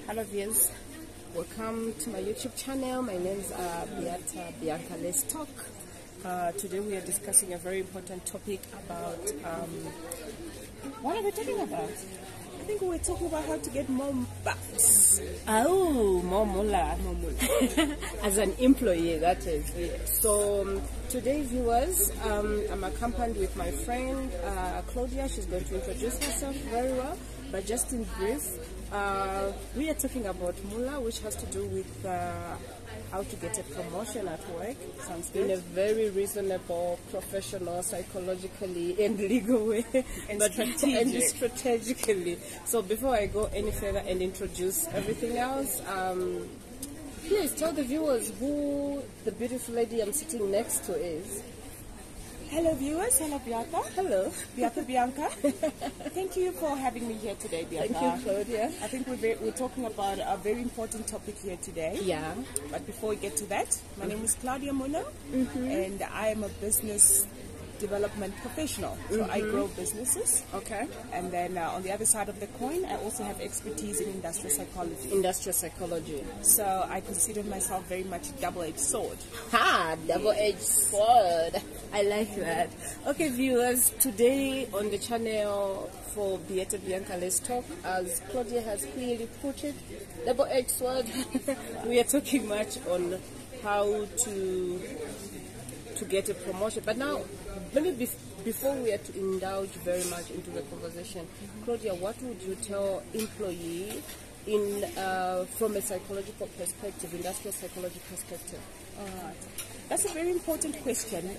Hello viewers, welcome to my YouTube channel. My name is Biatha, BIANCA-LET'S. Today we are discussing a very important topic about, what are we talking about? I think we're talking about how to get more bucks. Oh, more moolah. As an employee, that is. So today viewers, I'm accompanied with my friend Claudia. She's going to introduce herself very well, but just in brief, we are talking about moolah, which has to do with how to get a promotion at work. Sounds good. In a very reasonable, professional, psychologically and legal way, And strategically. So before I go any further and introduce everything else, please tell the viewers who the beautiful lady I'm sitting next to is. Hello viewers, hello Biatha. Hello. Biatha Bianca. Thank you for having me here today, Biatha. Thank you, Claudia. I think we're talking about a very important topic here today. Yeah. But before we get to that, my name is Claudia Moonde, and I am a business development professional. So I grow businesses. Okay. And then on the other side of the coin, I also have expertise in industrial psychology. Industrial psychology. So I consider myself very much a double-edged sword. Ha! Double-edged sword. I like that. Okay, viewers, today on the channel for BIANCA-LET'S, as Claudia has clearly put it, double-edged sword. We are talking much on how to get a promotion. But now, maybe before we are to indulge very much into the conversation, Claudia, what would you tell employee in from a psychological perspective, industrial psychology perspective? That's a very important question,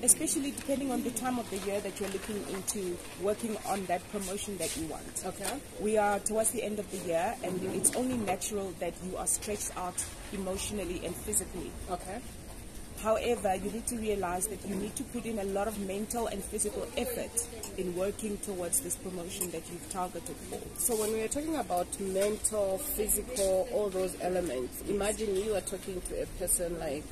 especially depending on the time of the year that you're looking into working on that promotion that you want. Okay. We are towards the end of the year, and it's only natural that you are stretched out emotionally and physically. Okay. However, you need to realize that you need to put in a lot of mental and physical effort in working towards this promotion that you've targeted for. So when we are talking about mental, physical, all those elements, imagine you are talking to a person like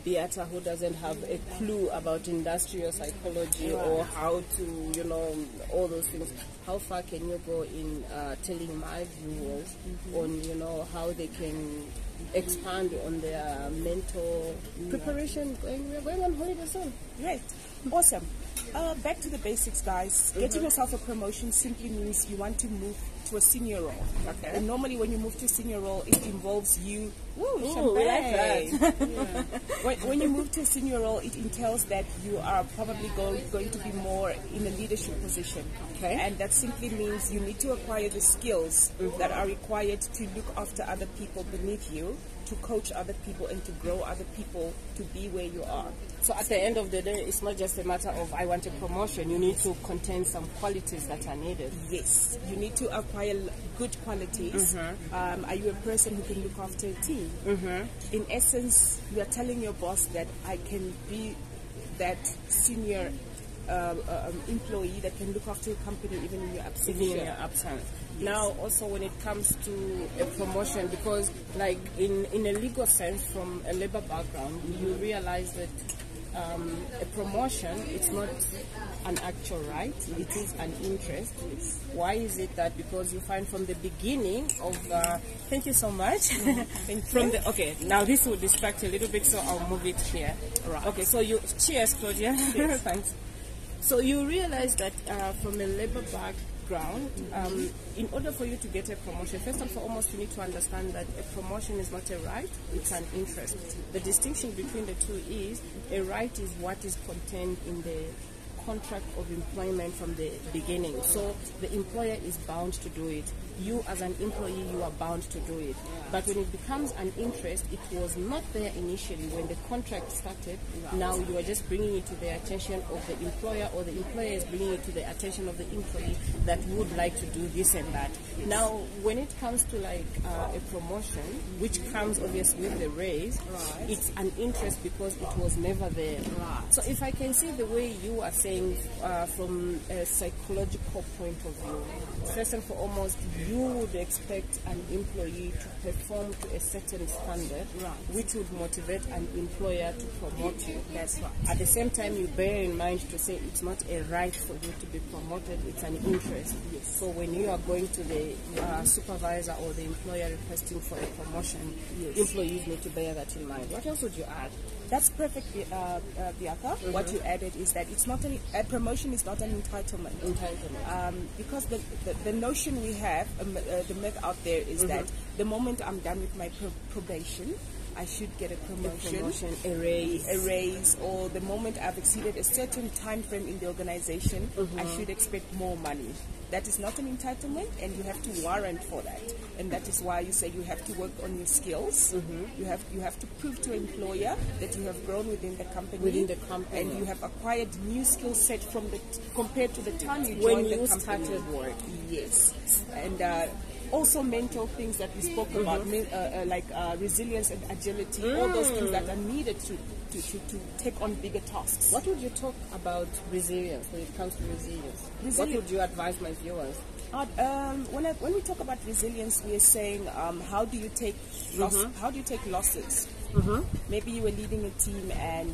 Biatha who doesn't have a clue about industrial psychology or how to, all those things. How far can you go in telling my viewers on, how they can expand on their mental preparation? We're going on holiday soon. Right. Awesome. Back to the basics, guys. Getting yourself a promotion simply means you want to move to a senior role. Okay. And normally when you move to a senior role, it involves you. Champagne. Like when you move to a senior role, it entails that you are probably going to be more in a leadership position. Okay. And that simply means you need to acquire the skills that are required to look after other people beneath you, to coach other people, and to grow other people to be where you are. So at the end of the day, it's not just a matter of I want a promotion. You need to contain some qualities that are needed. Yes, you need to acquire good qualities. Are you a person who can look after a team? In essence, you are telling your boss that I can be that senior employee that can look after your company even in your absence. Now, also when it comes to a promotion, because like in a legal sense, from a labor background, you realize that a promotion, it's not an actual right, it is an interest. Why is it that? Because you find from the beginning of thank you so much. Okay, now this will distract you a little bit, so I'll move it here. Right. Okay, so cheers, Claudia. Cheers. Thanks. So you realize that from a labor background, in order for you to get a promotion, first and foremost, you need to understand that a promotion is not a right, it's an interest. The distinction between the two is a right is what is contained in the contract of employment from the beginning. So the employer is bound to do it. You as an employee, you are bound to do it. But when it becomes an interest, it was not there initially when the contract started. Now you are just bringing it to the attention of the employer, or the employer is bringing it to the attention of the employee that would like to do this and that. Now, when it comes to like a promotion, which comes obviously with the raise, it's an interest because it was never there. So if I can see the way you are saying from a psychological point of view, first and foremost, you would expect an employee to perform to a certain standard, which would motivate an employer to promote you. That's right. At the same time, you bear in mind to say it's not a right for you to be promoted, it's an interest. Yes. So when you are going to the supervisor or the employer requesting for a promotion, employees need to bear that in mind. What else would you add? That's perfect, Biatha. What you added is that it's not a promotion is not an entitlement. Because the notion we have, the myth out there is that the moment I'm done with my probation, I should get a promotion, a raise, or the moment I've exceeded a certain time frame in the organization, I should expect more money. That is not an entitlement, and you have to warrant for that. And that is why you say you have to work on your skills. You have to prove to an employer that you have grown within the company, and you have acquired new skill set compared to the time you joined the company. Started work. Yes, and also mental things that we spoke about, like resilience and agility, all those things that are needed to take on bigger tasks. What would you talk about resilience when it comes to resilience? What would you advise my viewers? When we talk about resilience, we are saying how do you take losses? Maybe you were leading a team and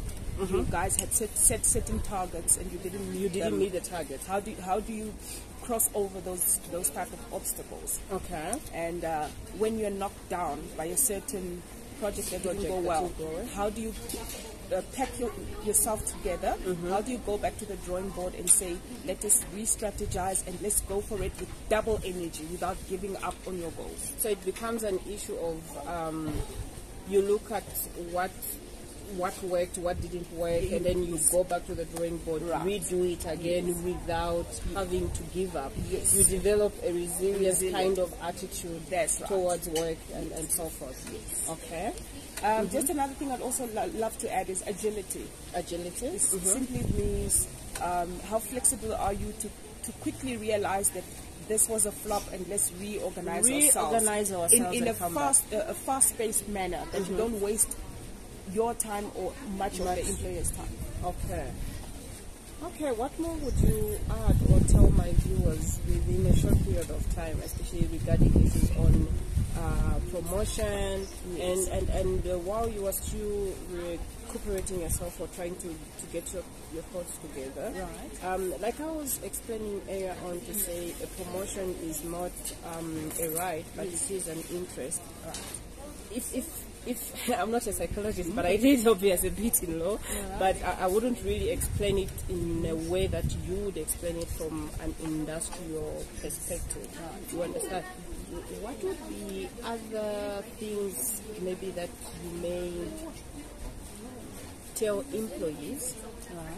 you guys had set certain targets and you didn't meet the target. How do you cross over those type of obstacles? Okay. And when you're knocked down by a certain project that didn't go well, how do you pack yourself together? How do you go back to the drawing board and say, let us re-strategize and let's go for it with double energy without giving up on your goals? So it becomes an issue of you look at what worked, what didn't work, and then you go back to the drawing board, redo it again without having to give up. You develop a resilient kind of attitude towards work and so forth. Okay. Just another thing I'd also love to add is agility. Agility? It simply means how flexible are you to quickly realize that this was a flop and let's reorganize ourselves in a fast-paced manner, that you don't waste your time or much of the employer's time. Okay, what more would you add or tell my viewers within a short period of time, especially regarding issues on promotion and while you are still recuperating yourself or trying to get your thoughts together? Like I was explaining earlier on, to say a promotion is not a right, but it is an interest. If I'm not a psychologist, but I did obvious a bit in law, but I wouldn't really explain it in a way that you would explain it from an industrial perspective. You understand? What would be other things maybe that you may tell employees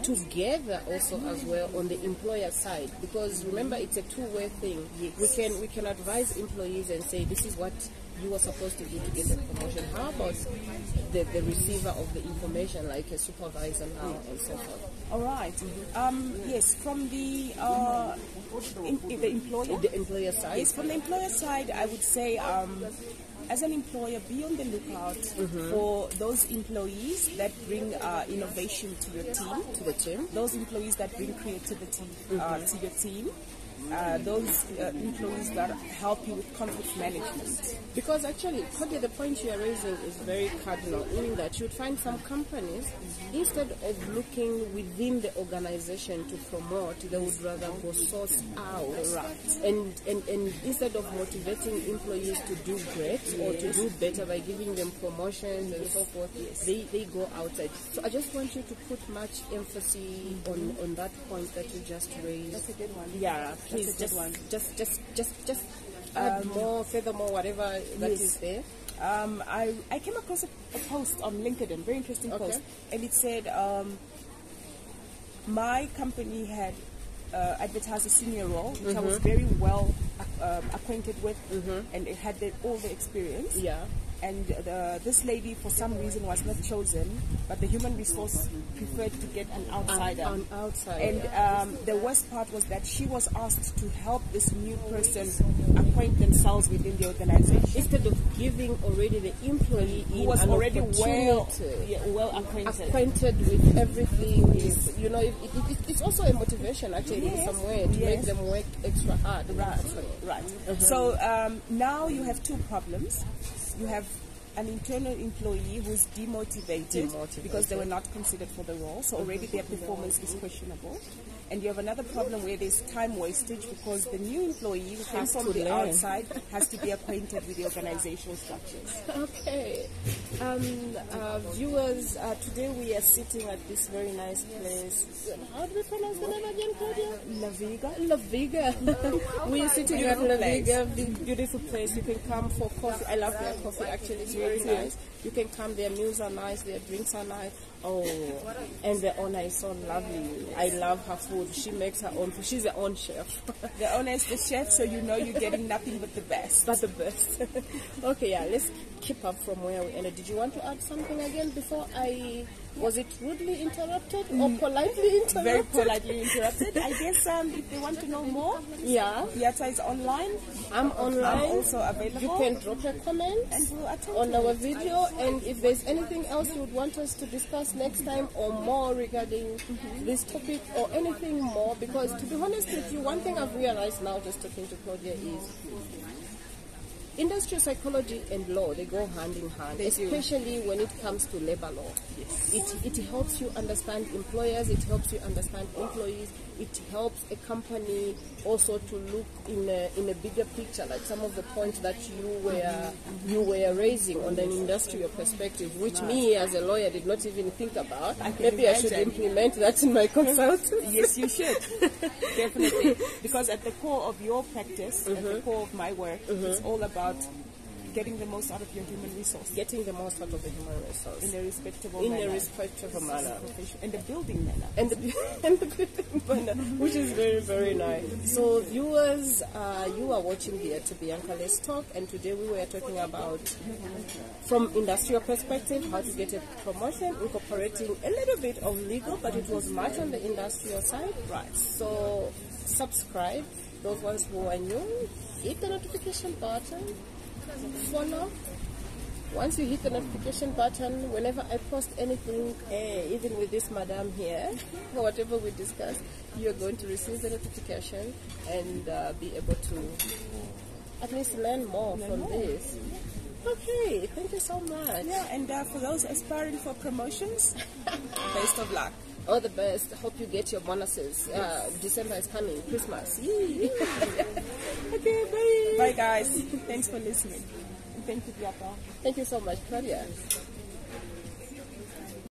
together also as well on the employer side? Because remember, it's a two-way thing. We can advise employees and say, this is what you were supposed to do to get a promotion. How about the receiver of the information, like a supervisor now and so forth? All right. Yes, from the employer? The employer side? Yes, from the employer side, I would say, as an employer, be on the lookout for those employees that bring innovation to your team. To the team. Those employees that bring creativity to your team. Those employees that help you with conflict management. Because actually, Cody, the point you are raising is very cardinal, meaning that you would find some companies, instead of looking within the organization to promote, they would rather go source out. And instead of motivating employees to do great or to do better by giving them promotions and so forth, they go outside. So I just want you to put much emphasis on that point that you just raised. That's a good one. Yeah. Please just add more, furthermore, whatever that is there. I came across a post on LinkedIn, very interesting post, and it said my company had advertised a senior role, which I was very well acquainted with, and it had all the experience. And this lady, for some reason, was not chosen, but the human resource preferred to get an outsider. And the worst part was that she was asked to help this new person acquaint themselves within the organization, instead of giving already the employee who was already well acquainted with everything. You know, it's also a motivation actually in some way to make them work extra hard. So now you have two problems. You have an internal employee who's demotivated because they were not considered for the role, so already their performance is questionable. And you have another problem where there's time wastage because the new employee who comes from the outside has to be acquainted with the organizational structures. Okay. Viewers, today we are sitting at this very nice place. How do we pronounce the name again, Claudia? La Vega. La Vega. We are sitting at La Vega, beautiful place. You can come for coffee. I love their coffee, actually. It's very nice. You can come, their meals are nice, their drinks are nice. Oh, and the owner is so lovely. I love her food. She makes her own food. She's her own chef. The owner is the chef, so you know you're getting nothing but the best. But the best. Okay, yeah, let's keep up from where we ended. Did you want to add something again before I... Was it rudely interrupted or politely interrupted? Very politely interrupted. I guess if they want to know more, yeah, Biatha is online. I'm online. I'm also available. You can drop a comment and we'll attend on our video. And if there's anything else you would want us to discuss next time or more regarding this topic or anything more, because to be honest with you, one thing I've realized now just talking to Claudia is industrial psychology and law, they go hand in hand, especially when it comes to labor law. Yes. It helps you understand employers, it helps you understand employees, it helps a company also to look in a bigger picture, like some of the points that you were raising on an industrial perspective, which me as a lawyer did not even think about. Maybe I should implement that in my consultancy. Yes, you should. Definitely. Because at the core of your practice, at the core of my work, it's all about getting the most out of your human resource. Getting the most out of the human resource. In a respectable manner. In a respectable manner. And the building manner. And the building manner, which is very, very nice. So viewers, you are watching Bianca-Let'S Talk, and today we were talking about, from industrial perspective, how to get a promotion, incorporating a little bit of legal, but it was much on the industrial side. Right. So subscribe, those ones who are new, hit the notification button, follow. Once you hit the notification button, whenever I post anything, even with this madam here, or whatever we discuss, you're going to receive the notification and be able to at least learn more from this. Okay, thank you so much. Yeah, and for those aspiring for promotions, best of luck. All the best. Hope you get your bonuses. December is coming. Christmas. Yay. Okay, bye. Bye, guys. Thanks for listening. And thank you, Biatha. Thank you so much, Claudia.